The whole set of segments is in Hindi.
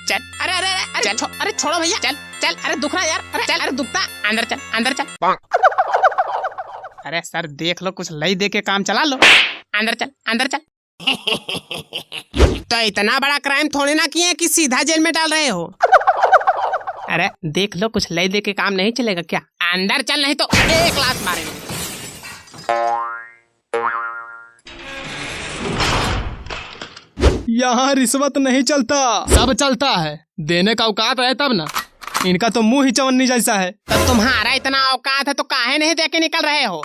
चल। अरे अरे अरे चल, अरे छोड़ो भैया, चल चल। अरे दुख रहा यार, अरे चल, अरे दुखता। अंदर चल, अंदर चल। अरे सर देख लो, कुछ लई दे के काम चला लो। अंदर चल, अंदर चल। तो इतना बड़ा क्राइम थोड़ी ना किए कि सीधा जेल में डाल रहे हो। अरे देख लो, कुछ लई दे के काम नहीं चलेगा क्या? अंदर चल, नहीं तो एक लात मारेंगे। यहाँ रिश्वत नहीं चलता, सब चलता है। देने का औकात है तब ना। इनका तो मुंह ही चवन्नी जैसा है। तो तुम्हारा इतना औकात है तो काहे नहीं देके निकल रहे हो?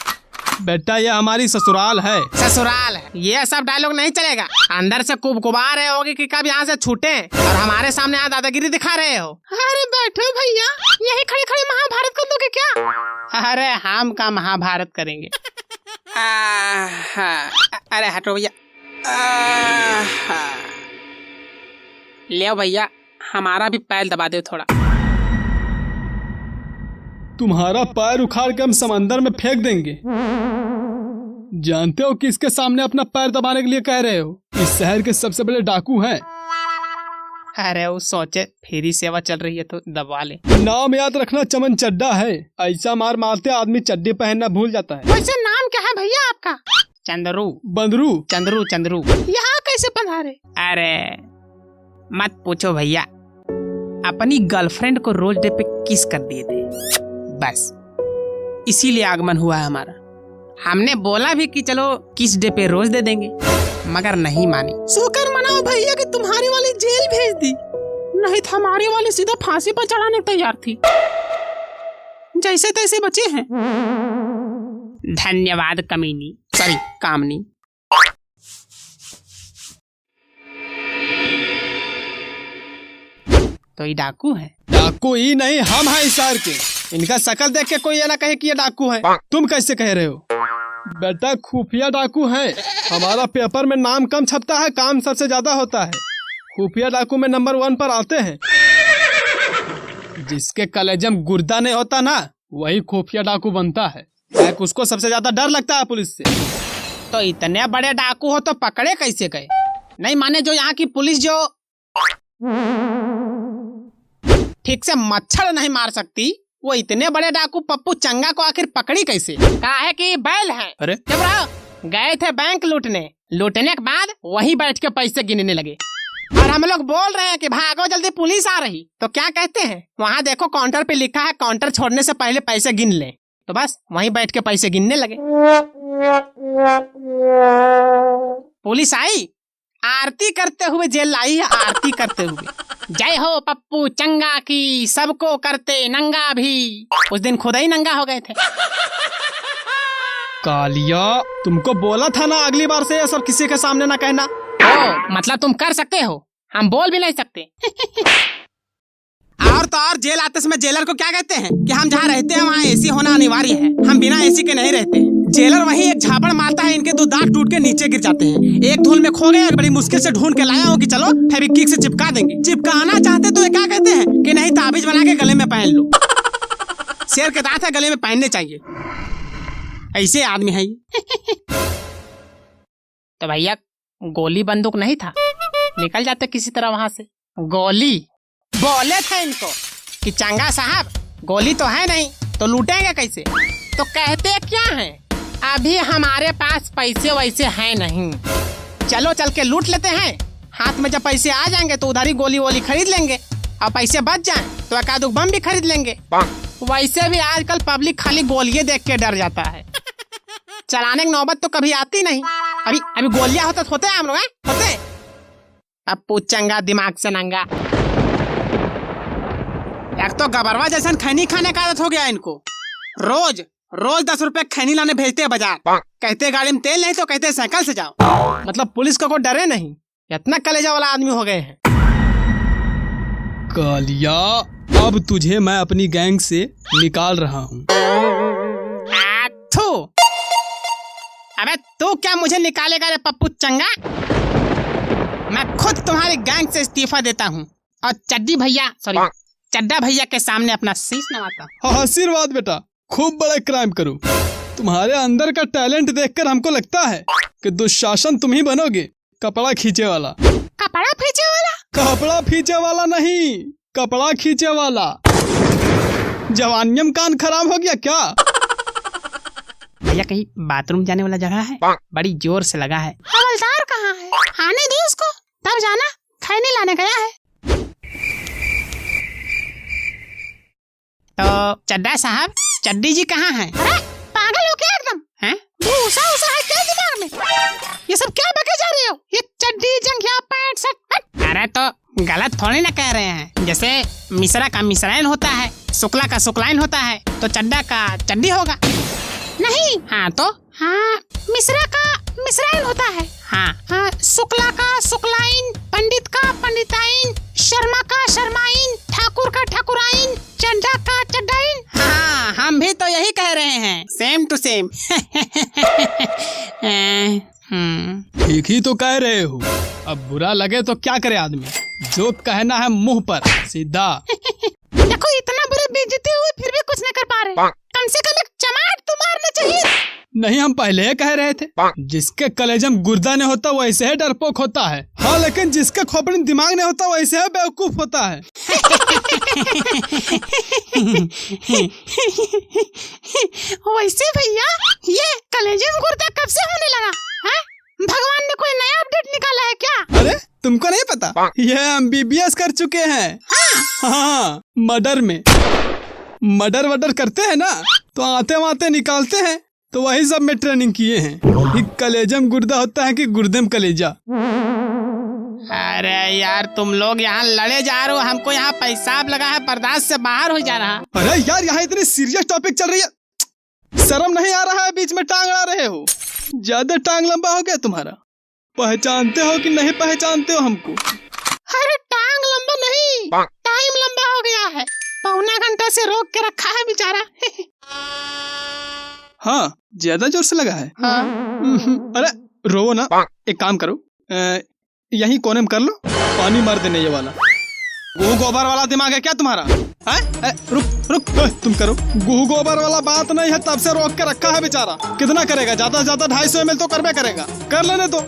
बेटा ये हमारी ससुराल है। ससुराल है, ये सब डायलॉग नहीं चलेगा। अंदर से कुबकुबा रहे होगे कि कब यहाँ से छूटे, और हमारे सामने यहाँ दादागिरी दिखा रहे हो। अरे बैठो भैया, यही खड़े खड़े महाभारत कर दोगे क्या? अरे हम का महाभारत करेंगे। अरे हटो भैया। ले भैया, हमारा भी पैर दबा दो थोड़ा। तुम्हारा पैर उखाड़ के हम समंदर में फेंक देंगे। जानते हो किसके सामने अपना पैर दबाने के लिए कह रहे हो? इस शहर के सबसे बड़े डाकू हैं। अरे वो सोचे फ्री सेवा चल रही है तो दबा ले। नाम याद रखना, चमन चड्डा है। ऐसा मार मारते आदमी चड्डी पहनना भूल जाता है। वैसे नाम क्या है भैया आपका? चंद्रू। बंदरू। चंद्रू चंद्रू। यहाँ कैसे पधारे? अरे मत पूछो भैया, अपनी गर्लफ्रेंड को रोज डे पे किस कर दिए थे, बस इसीलिए आगमन हुआ है हमारा। हमने बोला भी कि चलो किस डे पे रोज दे देंगे, मगर नहीं मानी। शुक्र मनाओ भैया कि तुम्हारी वाली जेल भेज दी, नहीं तो हमारी वाली सीधा फांसी पर चढ़ाने तैयार थी। जैसे तैसे बचे हैं। धन्यवाद कमीनी, सॉरी कामनी। तो ये डाकू है? डाकू ही नहीं, हम हैं इस शहर के। इनका शकल देख के कोई ये ना कहे कि ये डाकू है। तुम कैसे कह रहे हो? बेटा खुफिया डाकू है। हमारा पेपर में नाम कम छपता है, काम सबसे ज्यादा होता है। खुफिया डाकू में नंबर 1 पर आते हैं। जिसके कलेजम गुर्दा नहीं होता ना, वही खुफिया डाकू बनता है। उसको सबसे ज्यादा डर लगता है पुलिस से। तो इतने बड़े डाकू हो तो पकड़े कैसे गए? नहीं माने जो यहाँ की पुलिस जो ठीक से मच्छर नहीं मार सकती, वो इतने बड़े डाकू पप्पू चंगा को आखिर पकड़ी कैसे? कहा है कि बैल है। अरे जब गए थे बैंक लूटने के बाद वहीं बैठ के पैसे गिनने लगे, और हम लोग बोल रहे हैं कि भागो जल्दी पुलिस आ रही। तो क्या कहते हैं, वहाँ देखो काउंटर पे लिखा है काउंटर छोड़ने से पहले पैसे गिन ले। तो बस वहीं बैठ के पैसे गिनने लगे। पुलिस आई, आरती करते हुए जेल लाई है, आरती करते हुए। जय हो पप्पू चंगा की, सबको करते नंगा भी। उस दिन खुद ही नंगा हो गए थे। कालिया, तुमको बोला था ना अगली बार से ये सब किसी के सामने ना कहना। ओ, मतलब तुम कर सकते हो, हम बोल भी नहीं सकते। और तो और जेल आते समय जेलर को क्या कहते हैं कि हम जहाँ रहते हैं वहाँ एसी होना अनिवार्य है, हम बिना एसी के नहीं रहते। जेलर वहीं एक झापड़ मारता है, इनके 2 दांत टूट के नीचे गिर जाते हैं। एक धूल में खो गए, बड़ी मुश्किल से ढूंढ के लाया हूँ कि चलो फेविक्विक से चिपका देंगे। चिपकाना चाहते तो ये क्या कहते हैं कि नहीं, ताबीज बना के गले में पहन लो। शेर के दांत है, गले में पहनने चाहिए। ऐसे आदमी है। तो भैया गोली बंदूक नहीं था, निकल जाते किसी तरह वहां से। गोली बोले थे इनको कि चंगा साहब गोली तो है नहीं, तो लूटेंगे कैसे? तो कहते क्या हैं, अभी हमारे पास पैसे वैसे हैं नहीं, चलो चल के लूट लेते हैं। हाथ में जब पैसे आ जाएंगे तो उधारी गोली वोली खरीद लेंगे, और पैसे बच जाएं तो एकाध बम भी खरीद लेंगे। वैसे भी आजकल पब्लिक खाली गोलियां देख के डर जाता है, चलाने की नौबत तो कभी आती नहीं। अभी गोलियां होते हैं हम लोग, होते। अब पूछंगा दिमाग से नंगा। एक तो गबरवा जैसा खैनी खाने का आदत हो गया इनको। रोज 10 रुपए खैनी लाने भेजते हैं बाजार। कहते गाड़ी में तेल नहीं तो कहते साइकिल से जाओ। मतलब पुलिस को डरे नहीं, इतना कलेजा वाला आदमी हो गए हैं। कालिया, अब तुझे मैं अपनी गैंग से निकाल रहा हूँ। अबे तू क्या मुझे निकालेगा रे पप्पू चंगा? मैं खुद तुम्हारी गैंग से इस्तीफा देता हूँ और चड्डा भैया के सामने अपना शीश नवाता हूँ। आशीर्वाद बेटा, खूब बड़ा क्राइम करूँ। तुम्हारे अंदर का टैलेंट देखकर हमको लगता है कि दुशासन तुम ही बनोगे, कपड़ा खींचे वाला। कपड़ा खींचे वाला? कपड़ा खींचे वाला नहीं, कपड़ा खींचे वाला। जवानियम कान खराब हो गया क्या? भैया कहीं बाथरूम जाने वाला जगह है, बड़ी जोर से लगा है। हवलदार कहाँ है? आने दे उसको, तब जाना खैनी लाने गया है। तो चड्डा साहब, चड्डी जी कहाँ हैं? अरे पागल हो क्या एकदम? हैं? भूसा उसा है क्या दिमाग में? ये सब क्या बके जा रहे हो? ये चड्डी जंघिया पैंट शर्ट। अरे तो गलत थोड़ी ना कह रहे हैं। जैसे मिश्रा का मिश्राइन होता है, शुक्ला का शुक्लाइन होता है, तो चड्डा का चड्डी होगा। नहीं। हाँ तो? हाँ, मिश्रा का मिश्राइन होता है। हाँ, शुक्ला का शुक्लाइन, पंडित का पंडिताइन, शर्मा का शर्माइन, ठाकुर का ठाकुराइन, चड्डा का चड्डाइन। हाँ, हम भी तो यही कह रहे हैं, सेम टू सेम। ठीक ही तो कह रहे हो। अब बुरा लगे तो क्या करे आदमी, जो कहना है मुंह पर सीधा। देखो इतना बुरे बेइज्जती हुए फिर भी कुछ नहीं कर पा रहे। कम से कम एक चमाट तो मारना चाहिए। नहीं, हम पहले ही कह रहे थे, जिसके कलेजम गुर्दा नहीं होता वैसे ही डरपोक होता है। हाँ, लेकिन जिसके खोपड़ी दिमाग नहीं होता वैसे ही बेवकूफ होता है। वैसे भैया, ये कलेजम गुर्दा कब से होने लगा? है? भगवान ने कोई नया अपडेट निकाला है क्या? अरे तुमको नहीं पता? ये MBBS कर चुके हैं। हाँ, मर्डर में। मर्डर वर्डर करते हैं ना, तो आते वाते निकालते हैं, तो वही सब में ट्रेनिंग किए हैं कि कलेजम गुर्दा होता है कि गुर्दम कलेजा। अरे यार, तुम लोग यहाँ लड़े जा रहे हो, हमको यहाँ पेशाब लगा है, बर्दाश्त से बाहर हो जा रहा। अरे यार, यहाँ इतनी सीरियस टॉपिक चल रही है, शर्म नहीं आ रहा है? बीच में टांग अड़ा रहे हो। ज्यादा टांग लंबा हो गया तुम्हारा। पहचानते हो कि नहीं पहचानते हो हमको? अरे टांग लंबा नहीं, टाइम लंबा हो गया है। पौना घंटा से रोक के रखा है बेचारा। हाँ, ज्यादा जोर से लगा है। हाँ। अरे रो ना, एक काम करो, यहीं कोने में कर लो, पानी मार देने ये वाला। गुहू गोबर वाला दिमाग है क्या तुम्हारा? है? रुक रुक, तुम करो। गुहू गोबर वाला बात नहीं है, तब से रोक के रखा है बेचारा। कितना करेगा? ज्यादा से ज्यादा 250 ml तो करबे करेगा। कर लेने तो।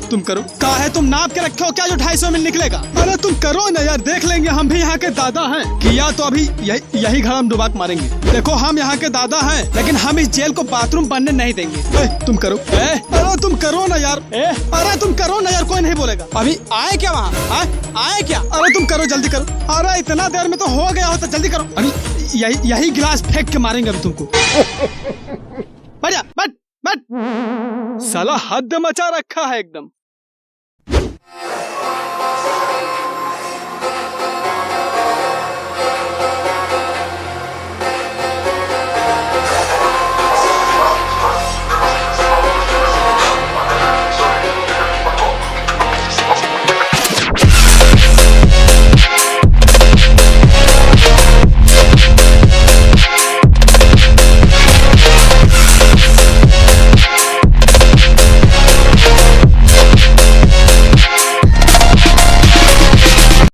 तुम करो। कहा है तुम नाप के रखे हो क्या जो 250 ml निकलेगा? अरे तुम करो ना यार, देख लेंगे, हम भी यहाँ के दादा हैं। किया तो अभी यही घर हम डुबा के मारेंगे। देखो, हम यहाँ के दादा हैं, लेकिन हम इस जेल को बाथरूम बनने नहीं देंगे। तुम करो। अरे तुम करो ना यार। अरे तुम करो ना यार, कोई नहीं बोलेगा। अभी आए क्या वहाँ? आए क्या? अरे तुम करो, जल्दी करो। अरे इतना देर में तो हो गया हो, तो जल्दी करो। अभी यही गिलास फेंक के मारेंगे अभी तुमको। बढ़िया, बैठ बैठ। साला हद मचा रखा है एकदम।